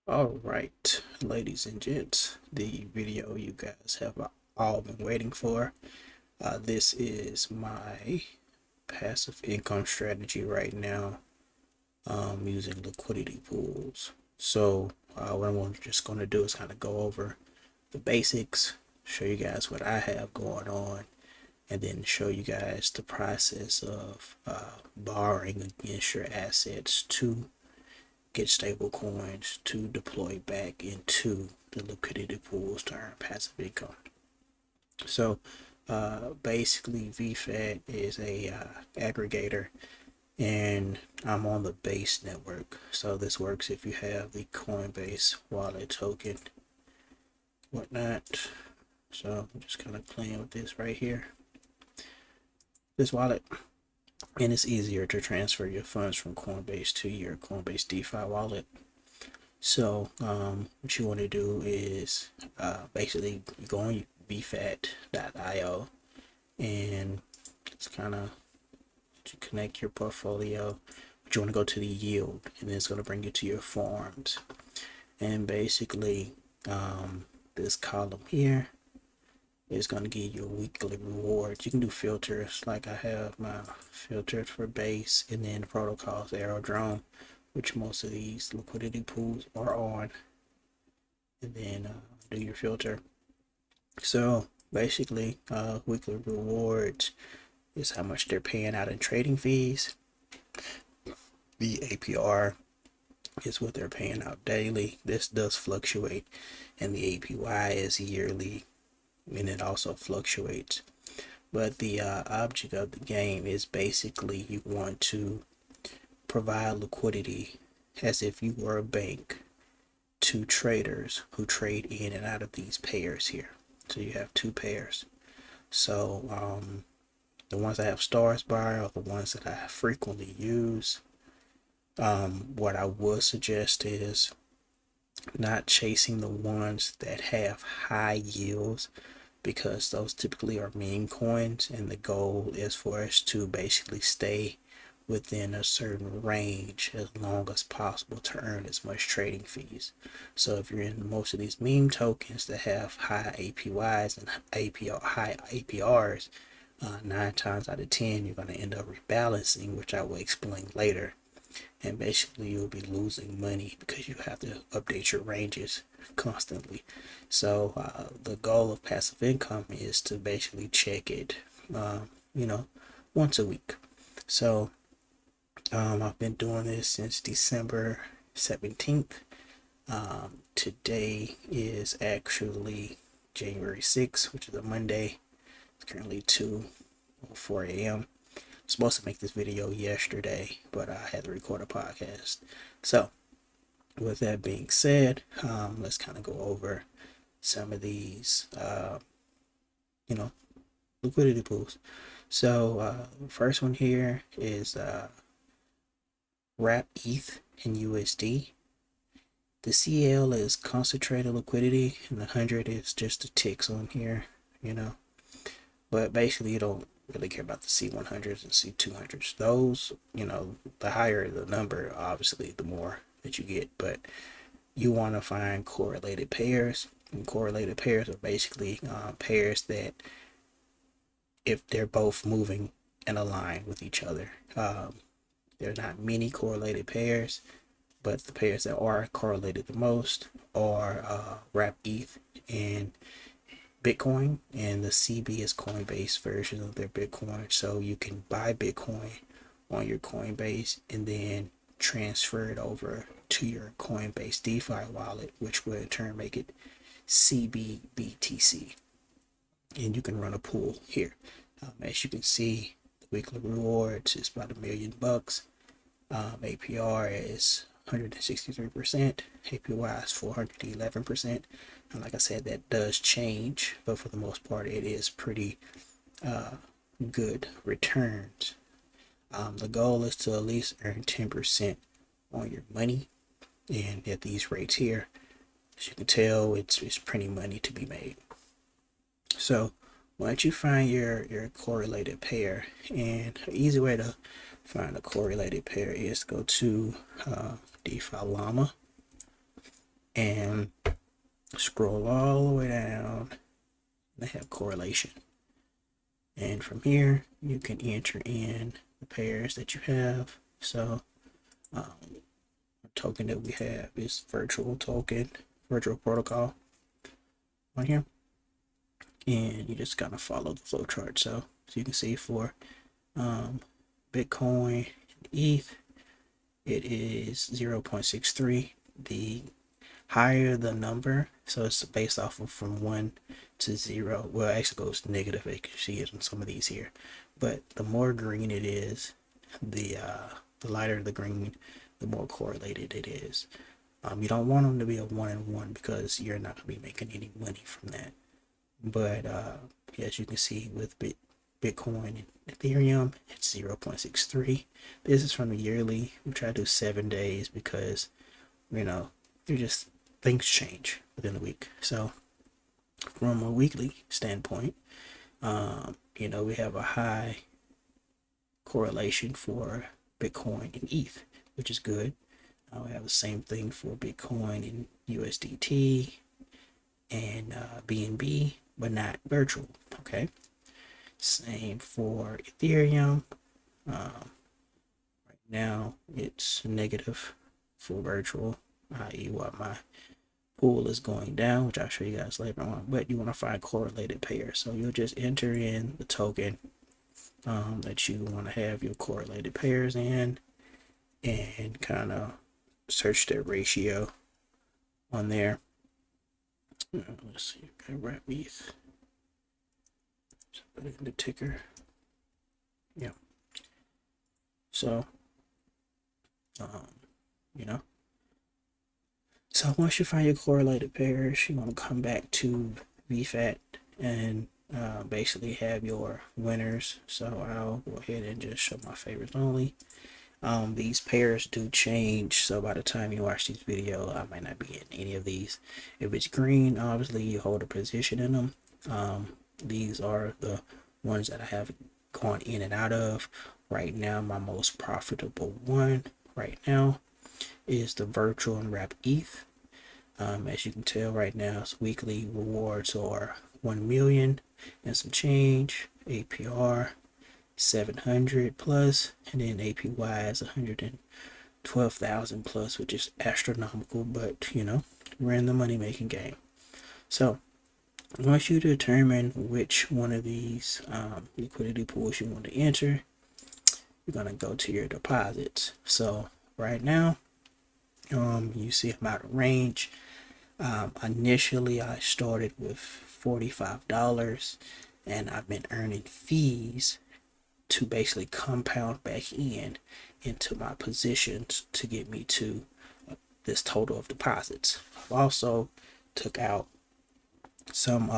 All right, ladies and gents, the video you guys have all been waiting for. This is my passive income strategy right now, using liquidity pools. So what I'm just going to do is kind of go over the basics, show you guys what I have going on, and then show you guys the process of borrowing against your assets to get stable coins to deploy back into the liquidity pools to earn passive income. So basically VFAT is a aggregator, and I'm on the base network. So this works if you have the Coinbase wallet token, whatnot. So I'm just kind of playing with this right here, this wallet. And it's easier to transfer your funds from Coinbase to your Coinbase DeFi wallet. So what you want to do is basically go on bfat.io and just kind of connect your portfolio. But you want to go to the yield, and then it's going to bring you to your farms. And basically, this column here is going to give you a weekly reward. You can do filters, like I have my filters for base, and then the protocols Aerodrome, which most of these liquidity pools are on, and then do your filter. So basically, weekly rewards is how much they're paying out in trading fees. The APR is what they're paying out daily. This does fluctuate, and the APY is yearly, and it also fluctuates. But the object of the game is basically you want to provide liquidity as if you were a bank to traders who trade in and out of these pairs here. So you have two pairs. So the ones I have stars by are the ones that I frequently use. What I would suggest is not chasing the ones that have high yields, because those typically are meme coins, and the goal is for us to basically stay within a certain range as long as possible to earn as much trading fees. So if you're in most of these meme tokens that have high APYs and high APRs, 9 times out of 10 you're going to end up rebalancing, which I will explain later. And basically you'll be losing money because you have to update your ranges constantly. So the goal of passive income is to basically check it, once a week. So I've been doing this since December 17th. Today is actually January 6th, which is a Monday. It's currently 2:04 a.m. Supposed to make this video yesterday, but I had to record a podcast. So with that being said, let's kind of go over some of these liquidity pools. So first one here is wrap ETH in USD. The CL is concentrated liquidity, and the 100 is just the ticks on here, but basically you don't really care about the C100s and C200s. Those, the higher the number, obviously the more that you get, but you want to find correlated pairs, and correlated pairs are basically pairs that, if they're both moving in a line with each other, they're not many correlated pairs, but the pairs that are correlated the most are wrap ETH and Bitcoin, and the CB is Coinbase version of their Bitcoin. So you can buy Bitcoin on your Coinbase and then transfer it over to your Coinbase DeFi wallet, which will in turn make it CBBTC. And you can run a pool here. As you can see, the weekly rewards is about $1 million. APR is 163%, APY is 411%. And like I said, that does change, but for the most part, it is pretty good returns. The goal is to at least earn 10% on your money, and at these rates here, as you can tell, it's pretty money to be made. So once you find your correlated pair, and an easy way to find a correlated pair is go to DeFi Llama, and scroll all the way down. They have correlation, and from here you can enter in the pairs that you have. So the token that we have is virtual protocol on here, and you just kind of follow the flow chart. So you can see for Bitcoin and ETH, it is 0.63. The higher the number, so it's based off of from 1 to 0. Well, it actually goes negative. You can see it on some of these here, but the more green it is, the lighter the green, the more correlated it is. You don't want them to be a 1 and 1 because you're not going to be making any money from that. But as you can see with Bitcoin and Ethereum, it's 0.63. This is from the yearly. We try to do 7 days because, they're just, things change within a week. So from a weekly standpoint, we have a high correlation for Bitcoin and ETH, which is good. We have the same thing for Bitcoin and USDT and BNB, but not virtual. Okay. Same for Ethereum. Right now it's negative for virtual, i.e. what my pool is going down, which I'll show you guys later on. But you want to find correlated pairs, so you'll just enter in the token that you want to have your correlated pairs in, and kind of search that ratio on there. Let's see, got wrap ETH. Just put it in the ticker. Yeah. So, so once you find your correlated pairs, you want to come back to VFAT and basically have your winners. So I'll go ahead and just show my favorites only. These pairs do change, so by the time you watch this video, I might not be in any of these. If it's green, obviously you hold a position in them. These are the ones that I have gone in and out of. Right now, my most profitable one right now is the virtual and wrap ETH. As you can tell right now, its weekly rewards are 1 million and some change, APR 700 plus, and then APY is 112,000 plus, which is astronomical, but we're in the money making game. So once you determine which one of these liquidity pools you want to enter, you're going to go to your deposits. So right now, you see I'm out of range. Initially I started with $45, and I've been earning fees to basically compound back into my positions to get me to this total of deposits. I've also took out some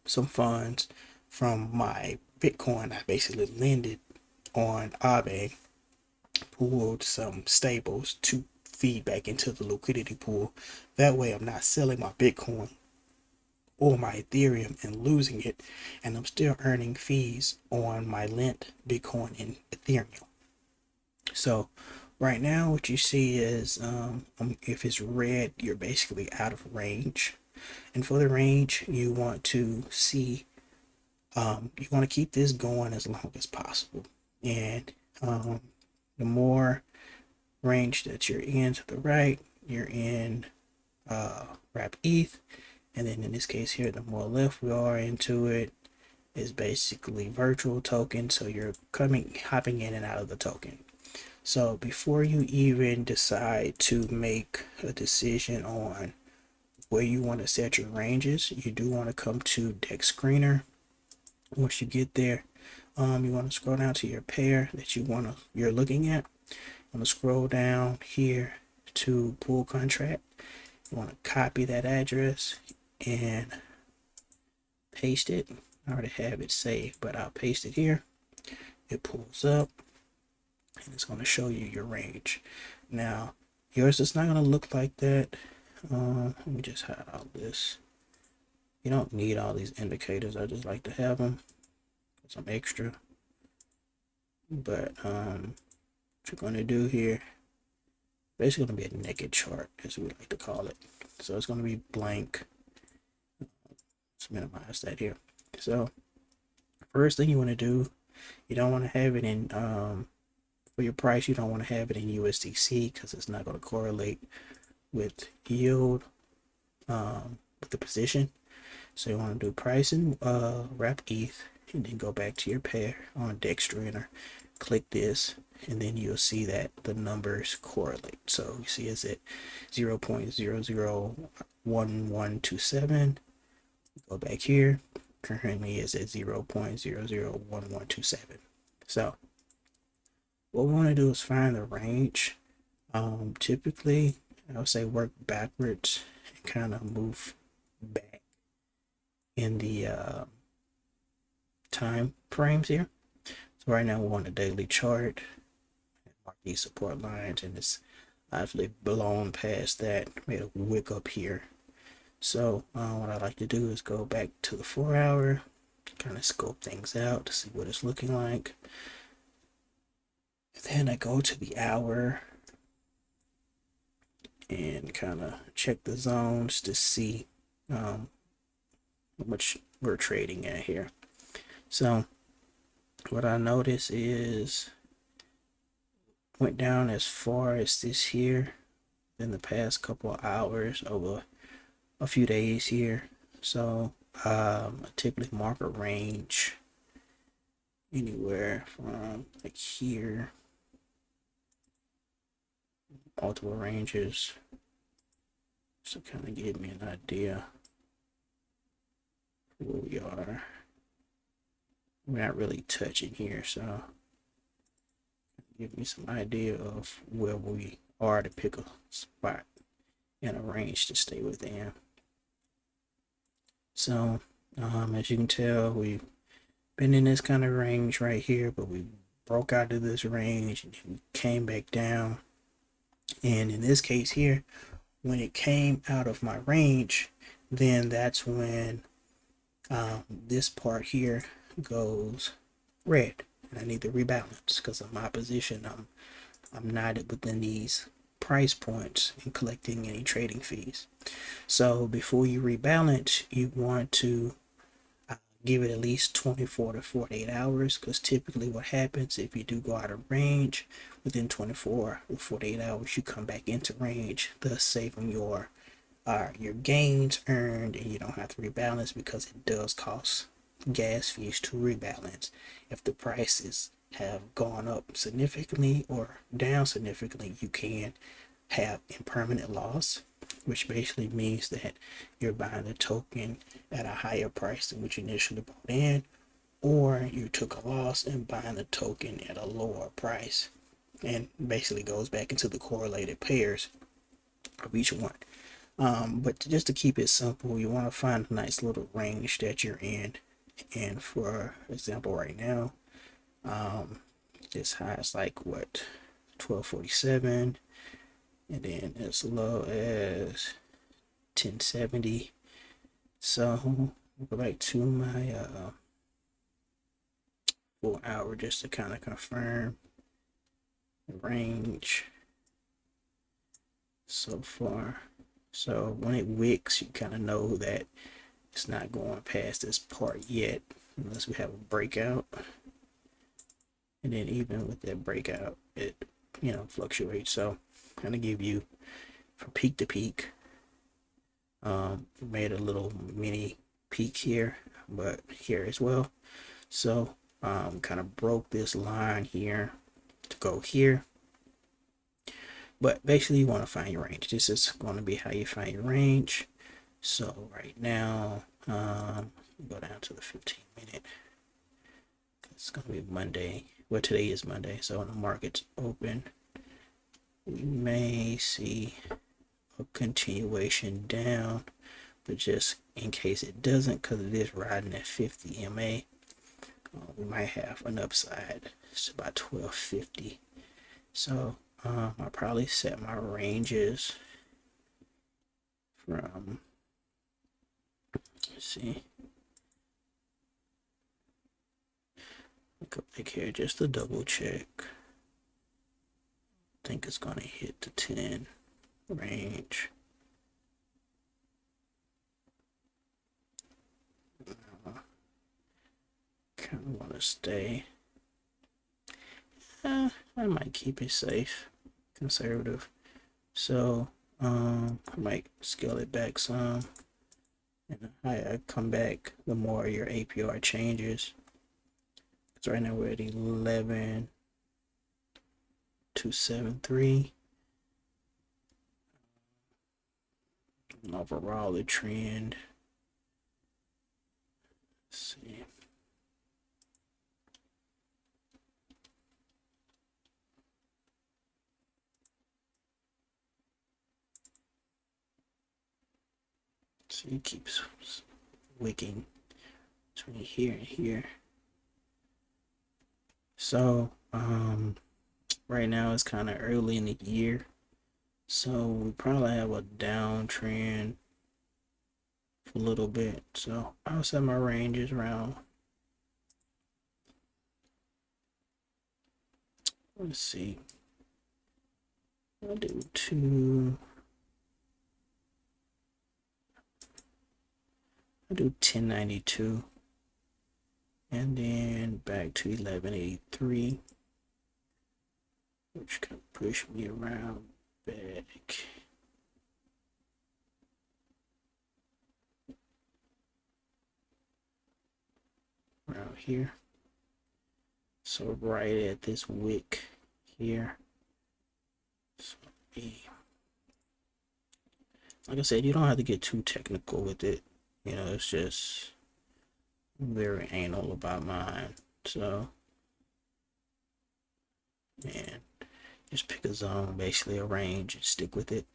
funds from my Bitcoin. I basically lended on Aave, pulled some stables to feed back into the liquidity pool. That way I'm not selling my Bitcoin or my Ethereum and losing it, and I'm still earning fees on my lent Bitcoin and Ethereum. So right now what you see is if it's red, you're basically out of range, and for the range you want to see you want to keep this going as long as possible, and the more range that you're in to the right, you're in wrap ETH, and then in this case here, the more left we are into it is basically virtual token. So you're hopping in and out of the token. So before you even decide to make a decision on where you want to set your ranges, you do want to come to Dex Screener. Once you get there, you want to scroll down to your pair that you're looking at. I'm gonna scroll down here to pool contract. You want to copy that address and paste it. I already have it saved, but I'll paste it here. It pulls up and it's going to show you your range. Now yours is not going to look like that. Let me just hide all this. You don't need all these indicators. I just like to have them. Some extra. But what you're going to do here basically going to be a naked chart, as we like to call it. So it's going to be blank. Let's minimize that here. So first thing you want to do, you don't want to have it in for your price. You don't want to have it in USDC because it's not going to correlate with yield with the position. So you want to do price and wrap ETH, and then go back to your pair on Dextrainer, click this, and then you'll see that the numbers correlate. So you see it's at 0.001127. Go back here. Currently is at 0.001127. So what we want to do is find the range. Typically, I would say work backwards and kind of move back in the time frames here. So right now we're on the daily chart. Mark these support lines, and it's actually blown past that, made a wick up here. So what I like to do is go back to the 4 hour, kind of scope things out to see what it's looking like. And then I go to the hour and kind of check the zones to see how much we're trading at here. So what I notice is went down as far as this here in the past couple of hours over a few days here. So I typically mark a range anywhere from like here, multiple ranges, so kind of give me an idea where we are. We're not really touching here, so give me some idea of where we are to pick a spot and a range to stay within. So as you can tell, we've been in this kind of range right here, but we broke out of this range and we came back down. And in this case here, when it came out of my range, then that's when this part here goes red, and I need to rebalance because of my position. I'm not within these price points and collecting any trading fees. So before you rebalance, you want to give it at least 24 to 48 hours, because typically what happens if you do go out of range within 24 to 48 hours, you come back into range, thus saving your gains earned, and you don't have to rebalance, because it does cost gas fees to rebalance. If the prices have gone up significantly or down significantly, you can have impermanent loss, which basically means that you're buying the token at a higher price than what you initially bought in, or you took a loss and buying the token at a lower price, and basically goes back into the correlated pairs of each one. But just to keep it simple, you want to find a nice little range that you're in. And for example, right now, this high is like what, 1247, and then as low as 1070. So I'll go back to my 4 hour just to kind of confirm the range so far. So when it wicks, you kind of know that it's not going past this part yet, unless we have a breakout. And then even with that breakout, it fluctuates. So kind of give you from peak to peak. Made a little mini peak here, but here as well. So kind of broke this line here to go here. But basically you want to find your range. This is going to be how you find your range. So right now, go down to the 15-minute. It's going to be Monday. Well, today is Monday, so when the market's open, we may see a continuation down, but just in case it doesn't, because it is riding at 50 MA, we might have an upside. It's about 1250. So I'll probably set my ranges from, let's see, go back here just to double check think it's gonna hit the 10 range. Kind of want to stay. I might keep it safe, conservative. So I might scale it back some. And the higher I come back, the more your APR changes. Because right now we're at 11,273. And overall, the trend. Let's see. So it keeps wicking between here and here. So right now it's kind of early in the year, so we probably have a downtrend for a little bit. So I'll set my ranges around, let's see, I'll do 1092 and then back to 1183, which can push me around back. Around here. So right at this wick here. So like I said, you don't have to get too technical with it. You know, it's just very anal about mine. So, and just pick a zone, basically a range, and stick with it.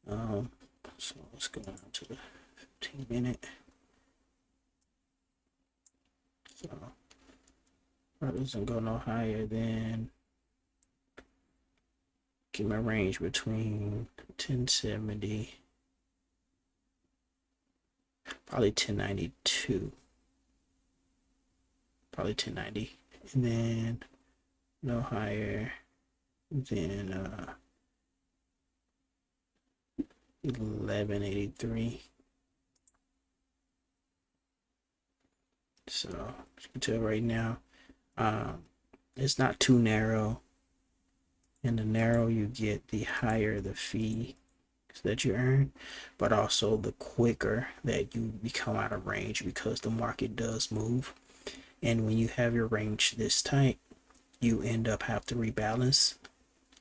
So let's go on to the 15-minute. So probably doesn't go no higher than, keep my range between 1070, probably 1092, probably 1090, and then no higher than 1183. So as you can tell right now, it's not too narrow, and the narrow you get, the higher the fee that you earn, but also the quicker that you become out of range, because the market does move. And when you have your range this tight, you end up have to rebalance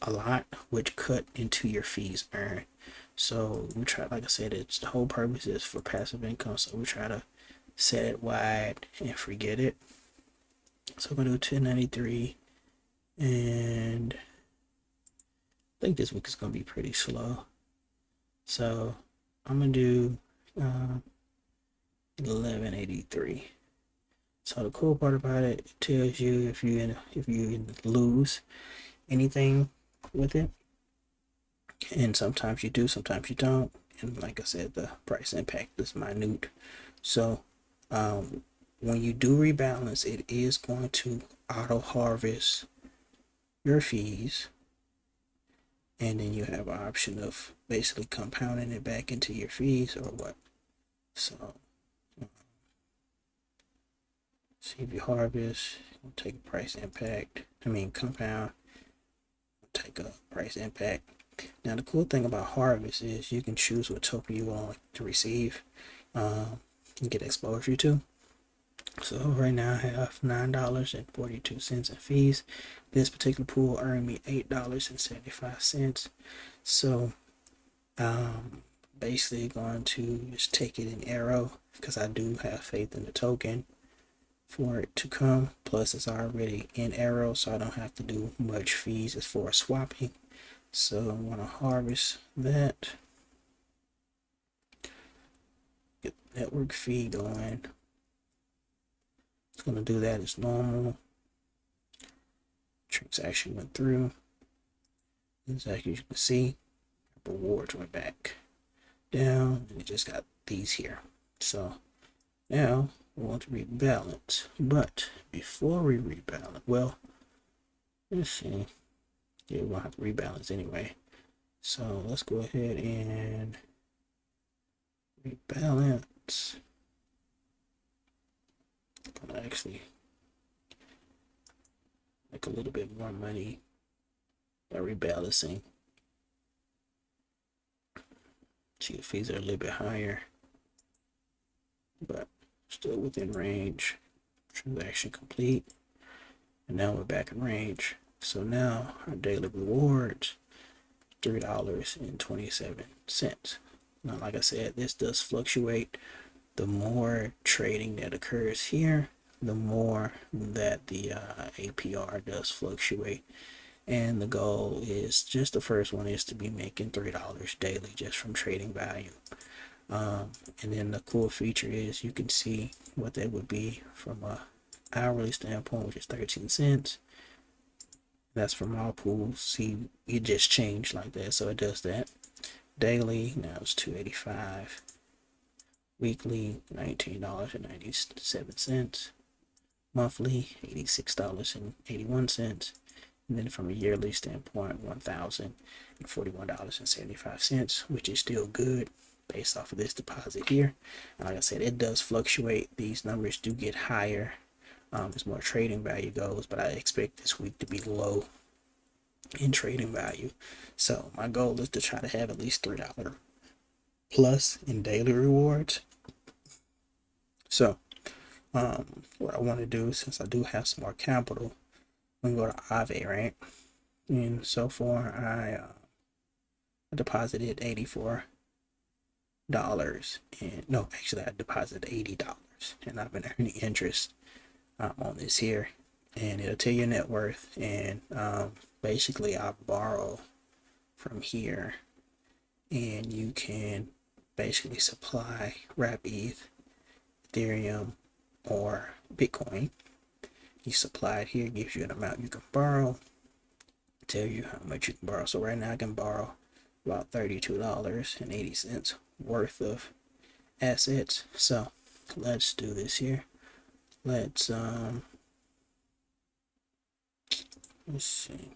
a lot, which cut into your fees earned. So we try, like I said, it's the whole purpose is for passive income, so we try to set it wide and forget it. So I'm gonna do 1093, and I think this week is gonna be pretty slow. So I'm gonna do 1183. So the cool part about it, it tells you if you lose anything with it, and sometimes you do, sometimes you don't. And like I said, the price impact is minute. So when you do rebalance, it is going to auto harvest your fees, and then you have an option of basically compounding it back into your fees or what. So see if you harvest, take a price impact, compound, take a price impact. Now the cool thing about harvest is you can choose what token you want to receive and get exposure to. So right now I have $9.42 in fees. This particular pool earned me $8.75. So basically going to just take it in arrow, because I do have faith in the token for it to come. Plus it's already in arrow, so I don't have to do much fees as far as swapping. So I'm going to harvest that, get the network fee going. It's going to do that as normal. Transaction went through. As you can see, rewards went back down, and it just got these here. So now we want to rebalance, but before we rebalance, well, let's see, Yeah, we're gonna have to rebalance anyway. So let's go ahead and rebalance. Gonna actually make a little bit more money by rebalancing. Cheat fees are a little bit higher, but still within range. Transaction complete. And now we're back in range. So now our daily rewards, $3.27. Now, like I said, this does fluctuate. The more trading that occurs here, the more that the APR does fluctuate. And the goal is just the first one is to be making $3 daily just from trading value. And then the cool feature is you can see what that would be from a hourly standpoint, which is 13 cents. That's from all pools. See, it just changed like that, so it does that. Daily, now it's $2.85. Weekly, $19.97. Monthly, $86.81. And then from a yearly standpoint, $1,041.75, which is still good based off of this deposit here. And like I said, it does fluctuate. These numbers do get higher as more trading value goes, but I expect this week to be low in trading value. So my goal is to try to have at least $3 plus in daily rewards. So what I want to do, since I do have some more capital, I'm going to go to Aave, right? And so far I deposited $84, and no, actually I deposited $80, and I've been earning interest on this here, and it'll tell your net worth. And basically I borrow from here, and you can basically supply wrap ETH, Ethereum, or Bitcoin. You supply it here, gives you an amount you can borrow, tell you how much you can borrow. So right now I can borrow about $32.80 worth of assets. So let's do this here. Let's see,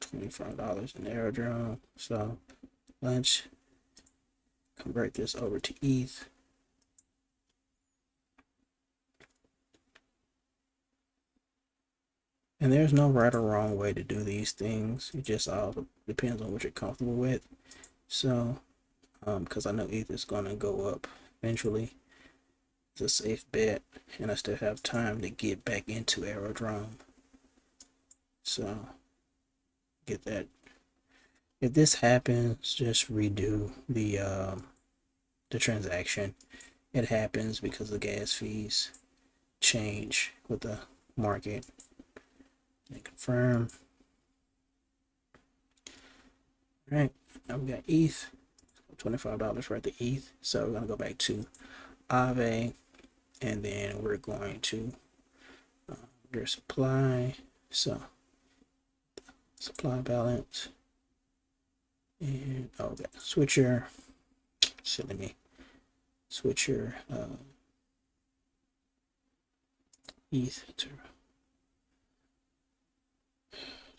$25 in Aerodrome. So let's convert this over to ETH. And there's no right or wrong way to do these things. It just all depends on what you're comfortable with. So, because I know ETH is going to go up eventually, it's a safe bet, and I still have time to get back into Aerodrome. So, get that. If this happens, just redo the transaction. It happens because the gas fees change with the market. And confirm. All right, now we got ETH, $25 worth of ETH. So we're gonna go back to Aave, and then we're going to your supply. So supply balance, and we got switcher. Silly me. Switcher ETH to,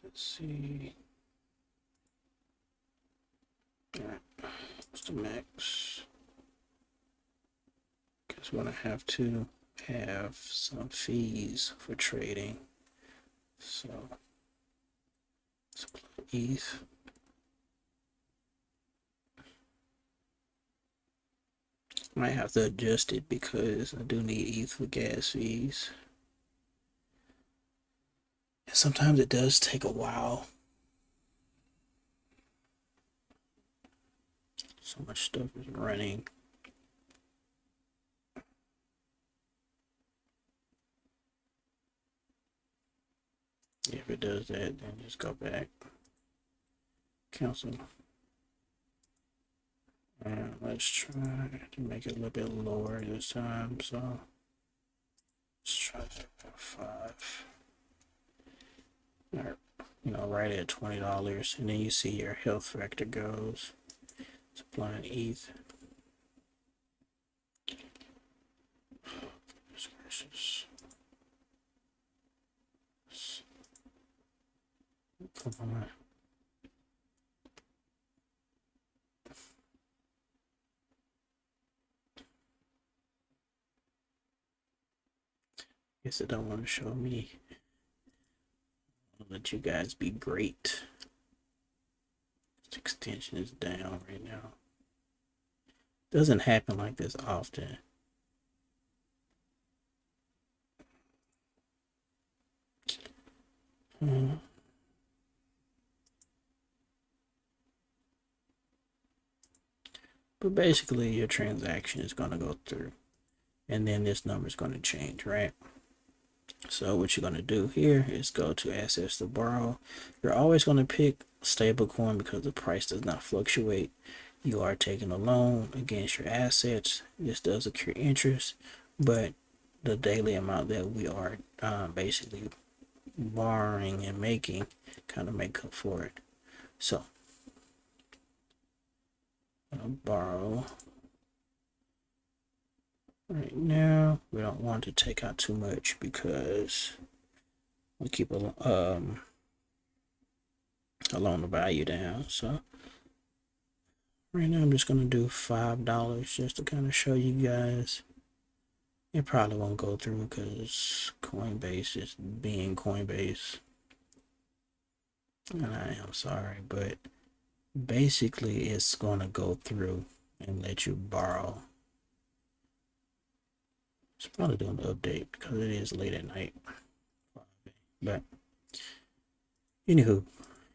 let's see. All right, what's the max? Because we're gonna have to have some fees for trading. So supply ETH. Might have to adjust it because I do need ETH for gas fees. And sometimes it does take a while. So much stuff is running. If it does that, then just go back. Cancel. And let's try to make it a little bit lower this time. So let's try 5. Or, right at $20. And then you see your health factor goes. Supplying ETH. Versus Come on. Guess it don't want to show me. I'll let you guys be great. This extension is down right now. Doesn't happen like this often. But basically, your transaction is going to go through, and then this number is going to change, right? So what you're going to do here is go to assets to borrow. You're always going to pick stablecoin because the price does not fluctuate. You are taking a loan against your assets. This does accrue interest, but the daily amount that we are basically borrowing and making kind of make up for it. So I'll borrow right now. We don't want to take out too much because we keep a loan value down. So right now I'm just gonna do $5 just to kind of show you guys. It probably won't go through because Coinbase is being Coinbase, and I am sorry, but basically it's gonna go through and let you borrow. It's probably doing the update because it is late at night. But anywho,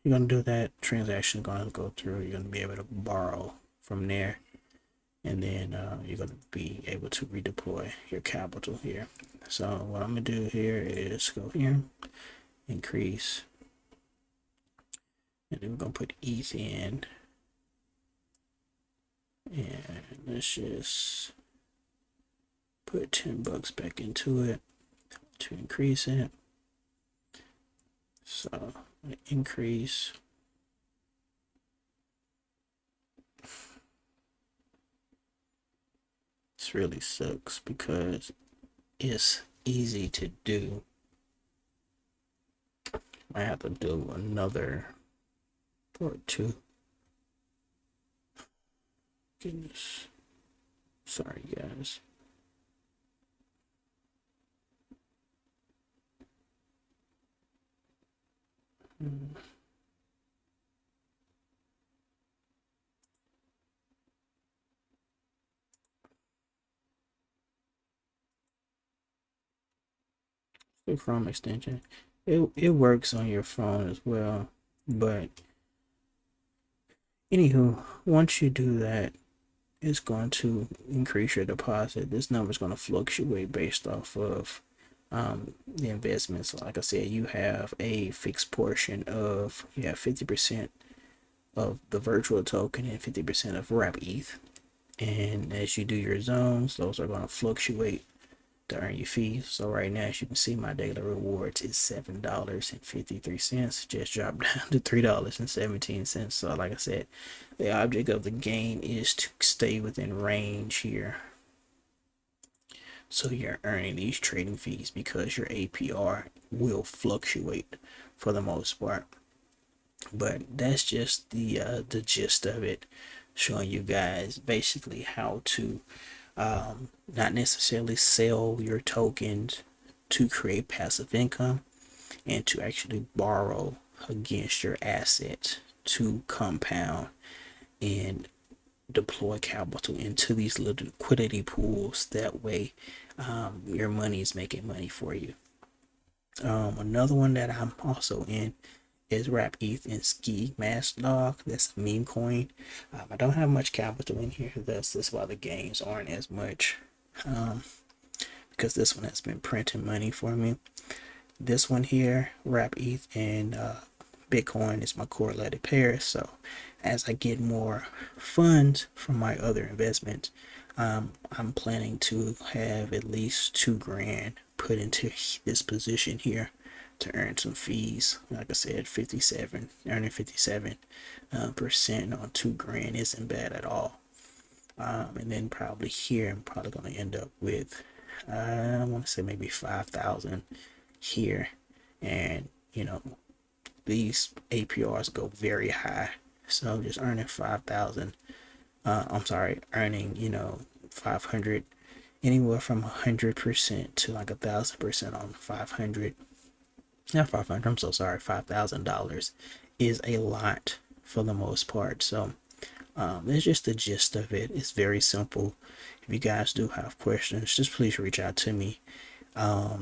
you're gonna do that. Transaction gonna go through. You're gonna be able to borrow from there, and then you're gonna be able to redeploy your capital here. So what I'm gonna do here is go here, increase, and then we're gonna put ETH in, and let's just put $10 back into it to increase it. So increase. This really sucks because it's easy to do. I have to do another part 2. Goodness. Sorry, guys. The Chrome extension. It works on your phone as well, but anywho, once you do that, it's going to increase your deposit. This number is going to fluctuate based off of the investments. So like I said, you have a fixed portion of, you have 50% of the virtual token and 50% of wrap ETH. And as you do your zones, those are going to fluctuate to earn your fees. So right now, as you can see, my daily rewards is $7.53. Just dropped down to $3.17. So like I said, the object of the game is to stay within range here. So you're earning these trading fees because your APR will fluctuate for the most part. But that's just the gist of it, showing you guys basically how to not necessarily sell your tokens to create passive income, and to actually borrow against your assets to compound and deploy capital into these little liquidity pools. That way your money is making money for you. Another one that I'm also in is Wrap ETH and Ski Mask Dog. That's a meme coin. I don't have much capital in here, thus that's why the gains aren't as much, because this one has been printing money for me. This one here, Wrap ETH and Bitcoin, is my correlated pair. So as I get more funds from my other investments, I'm planning to have at least $2,000 put into this position here to earn some fees. Like I said, earning 57% on $2,000 isn't bad at all. And then probably here I'm probably going to end up with I want to say maybe 5,000 here, and these APRs go very high. So just earning 5,000, I'm sorry, earning, 500, anywhere from 100% to like 1,000% on 500, not 500, I'm so sorry, $5,000 is a lot for the most part. So that's just the gist of it. It's very simple. If you guys do have questions, just please reach out to me. I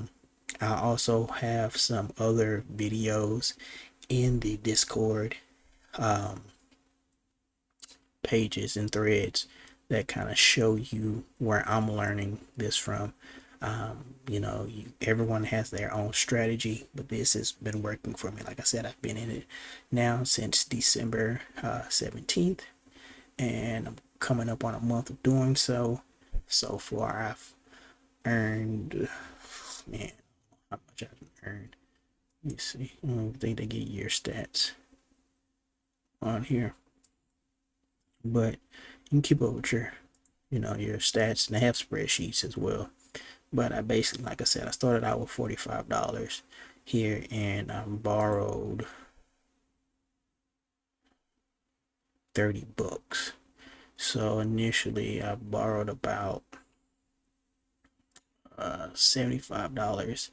also have some other videos in the Discord pages and threads that kind of show you where I'm learning this from. Everyone has their own strategy, but this has been working for me. Like I said, I've been in it now since December 17th, and I'm coming up on a month of doing so. So far, I've earned, man, how much I've earned. Let me see. I don't think they get year stats on here, but you can keep up with your stats, and they have spreadsheets as well. But I basically, like I said, I started out with $45 here, and I borrowed $30. So initially I borrowed about $75.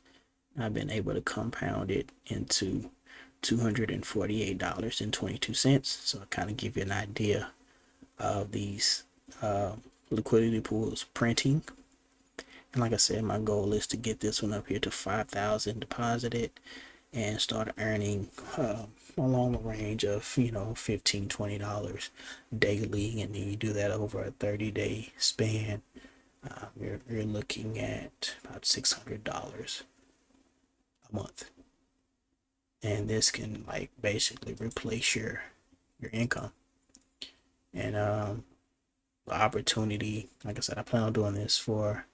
I've been able to compound it into $248.22. So I kind of give you an idea of these liquidity pools printing. And like I said, my goal is to get this one up here to 5,000 deposited and start earning along the range of $15-$20 daily. And then you do that over a 30-day span, you're looking at about $600 a month, and this can like basically replace your income. And the opportunity, like I said, I plan on doing this for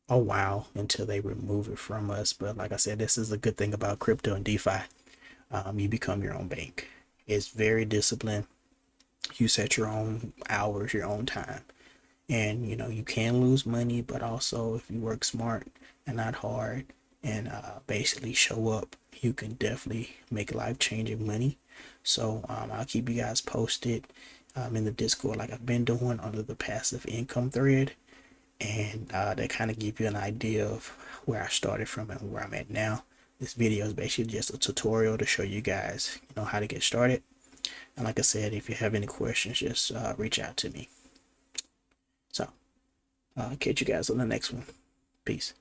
a while until they remove it from us. But like I said, this is a good thing about crypto and DeFi. You become your own bank. It's very disciplined. You set your own hours, your own time, and you can lose money, but also if you work smart and not hard and basically show up, you can definitely make life-changing money. So I'll keep you guys posted in the Discord, like I've been doing under the passive income thread, and they kind of give you an idea of where I started from and where I'm at now. This video is basically just a tutorial to show you guys how to get started. And like I said, if you have any questions, just reach out to me. So catch you guys on the next one. Peace.